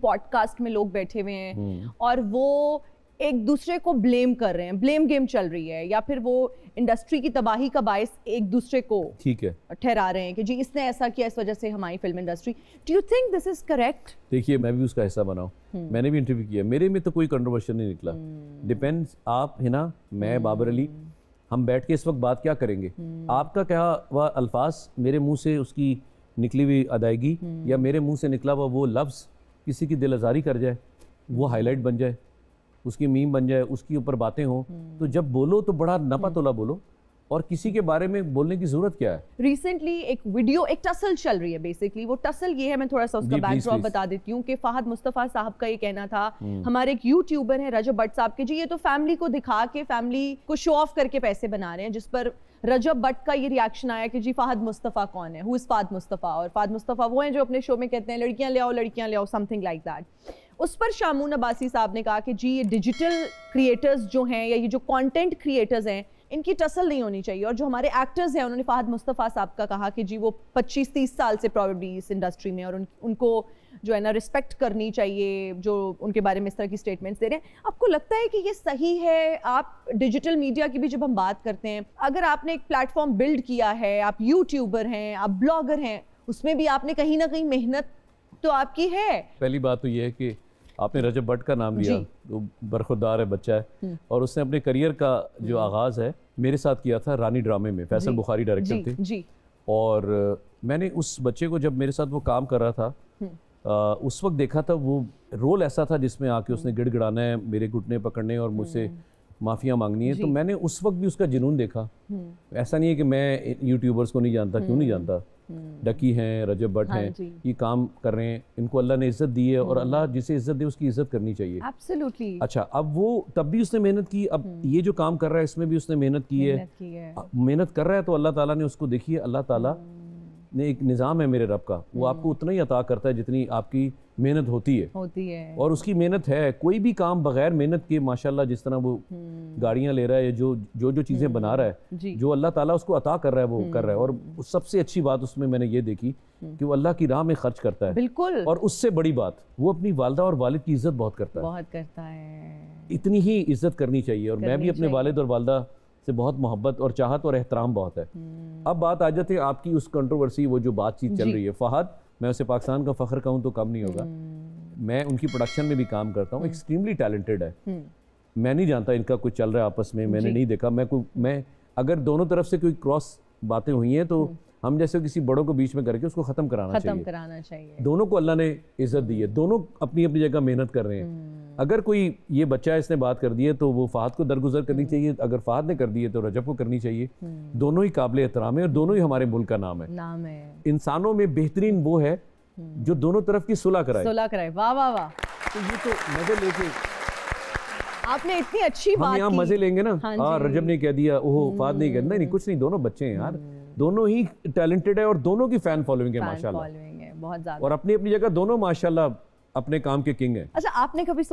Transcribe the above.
Podcast में लोग बैठे हुए हैं और वो एक दूसरे को ब्लेम कर रहे हैं, ब्लेम गेम चल रही है, या फिर वो इंडस्ट्री की तबाही का बायस एक दूसरे को ठीक है ठहरा रहे हैं कि जी इसने ऐसा किया, इस वजह से हमारी film industry. Do you think this is correct? देखिए, मैं भी उसका हिस्सा बना हूं, मैंने भी इंटरव्यू किया, मेरे में तो कोई कंट्रोवर्शन नहीं निकला। डिपेंड्स, आप है ना, मैं बाबर अली, हम बैठ के इस वक्त बात क्या करेंगे, आपका क्या वह अल्फाज मेरे मुंह से उसकी निकली हुई अदायगी या मेरे मुंह से निकला हुआ वो लफ्ज़ किसी की दिल आज़ारी कर जाए, वो हाईलाइट बन जाए, उसकी मीम बन जाए, उसके ऊपर बातें हों, तो जब बोलो तो बड़ा नपा तोला बोलो, और किसी के बारे में बोलने की जरूरत क्या है। रिसेंटली एक वीडियो, एक टसल चल रही है, बेसिकली वो टसल ये है, मैं थोड़ा सा उसका बैकड्रॉप बता देती हूँ कि फहद मुस्तफ़ा साहब का ये कहना था, हमारे एक यूट्यूबर हैं रजब भट्ट साहब के, जी ये तो फैमिली को दिखा के, फैमिली को शो ऑफ करके पैसे बना रहे हैं, जिस पर रजब भट्ट का ये रिएक्शन आया कि जी फहद मुस्तफ़ा कौन है, हु इज फहद मुस्तफ़ा, और फहद मुस्तफ़ा वो हैं जो अपने शो में कहते हैं लड़कियां ले आओ, समथिंग लाइक दैट। उस पर शामून अब्बासी साहब ने कहा कि जी ये डिजिटल क्रिएटर्स जो हैं या ये जो कंटेंट क्रिएटर्स हैं, इनकी टसल नहीं होनी चाहिए, और जो हमारे एक्टर्स हैं उन्होंने फहद मुस्तफ़ा साहब का कहा कि जी वो 25-30 साल से प्रॉबेबली इस इंडस्ट्री में, और उनको जो है ना रिस्पेक्ट करनी चाहिए जो उनके बारे में इस तरह की स्टेटमेंट्स दे रहे हैं। आपको लगता है कि ये सही है? आप डिजिटल मीडिया की भी जब हम बात करते हैं, अगर आपने एक प्लेटफॉर्म बिल्ड किया है, आप यूट्यूबर हैं, आप ब्लॉगर हैं, उसमें भी आपने कहीं ना कहीं मेहनत तो आपकी है। पहली बात तो ये है कि आपने रजब भट्ट का नाम लिया, तो बरखुरदार है, बच्चा है, और उसने अपने करियर का जो आगाज़ है मेरे साथ किया था रानी ड्रामे में, फैसल बुखारी डायरेक्टर थे जी। और मैंने उस बच्चे को जब मेरे साथ वो काम कर रहा था उस वक्त देखा था, वो रोल ऐसा था जिसमें आके उसने गिड़गिड़ाना है, मेरे घुटने पकड़ने और मुझसे माफ़िया मांगनी है, तो मैंने उस वक्त भी उसका जुनून देखा। ऐसा नहीं है कि मैं यूट्यूबर्स को नहीं जानता, क्यों नहीं जानता, डकी हैं, रजब भट्ट हैं, ये काम कर रहे हैं, इनको अल्लाह ने इज्जत दी है, और अल्लाह जिसे इज्जत दे उसकी इज्जत करनी चाहिए। एब्सोल्युटली। अच्छा, अब वो तब भी उसने मेहनत की, अब ये जो काम कर रहा है इसमें भी उसने मेहनत की है, मेहनत कर रहा है, तो अल्लाह ताला ने उसको, देखिए अल्लाह ताला ने एक निज़ाम है मेरे रब का, वो आपको उतना ही अता करता है जितनी आपकी मेहनत होती है, और उसकी मेहनत है। कोई भी काम बगैर मेहनत के, माशाल्लाह जिस तरह वो गाड़ियां ले रहा है, जो चीज़ें बना रहा है, जो अल्लाह ताला उसको अता कर रहा है वो कर रहा है, और सबसे अच्छी बात उसमें मैंने ये देखी कि वो अल्लाह की राह में खर्च करता है, बिल्कुल, और उससे बड़ी बात वो अपनी वालिदा और वालिद की इज्जत बहुत करता है। इतनी ही इज्जत करनी चाहिए, और मैं भी अपने वालिद और वालिदा से बहुत मोहब्बत और चाहत और एहतराम बहुत है। अब बात आ जाती है आपकी उस कंट्रोवर्सी, वो जो बातचीत चल रही है, फहद, मैं उसे पाकिस्तान का फ़ख्र कहूँ तो कम नहीं होगा, मैं उनकी प्रोडक्शन में भी काम करता हूँ, एक्सट्रीमली टैलेंटेड है, मैं नहीं जानता इनका कुछ चल रहा है आपस में, मैंने नहीं देखा, मैं अगर दोनों तरफ से कोई क्रॉस बातें हुई हैं तो हम जैसे किसी बड़ों को बीच में करके उसको ख़त्म कराना चाहिए। दोनों को अल्लाह ने इज्जत दी है, दोनों अपनी अपनी जगह मेहनत कर रहे हैं। अगर कोई ये बच्चा इसने बात कर दी है तो वो फहद को दरगुजर करनी चाहिए, अगर फहद ने कर दी है तो रजब को करनी चाहिए। दोनों ही काबिल एहतराम है और दोनों ही हमारे मुल्क का नाम है। इंसानों में बेहतरीन वो है जो दोनों तरफ की सुलह कराए। वाह वाह वाह, तो ये तो मजे लेके आपने इतनी अच्छी बात की। हम मजे लेंगे ना, हाँ रजब ने कह दिया, ओह फहद नहीं कह, नहीं कुछ नहीं, दोनों बच्चे हैं यार, दोनों ही टैलेंटेड है और दोनों की फैन फॉलोइंग है माशाल्लाह, बहुत ज्यादा, और अपनी अपनी जगह दोनों माशाल्लाह अपने काम के किंग हैं। अच्छा, आपने कभी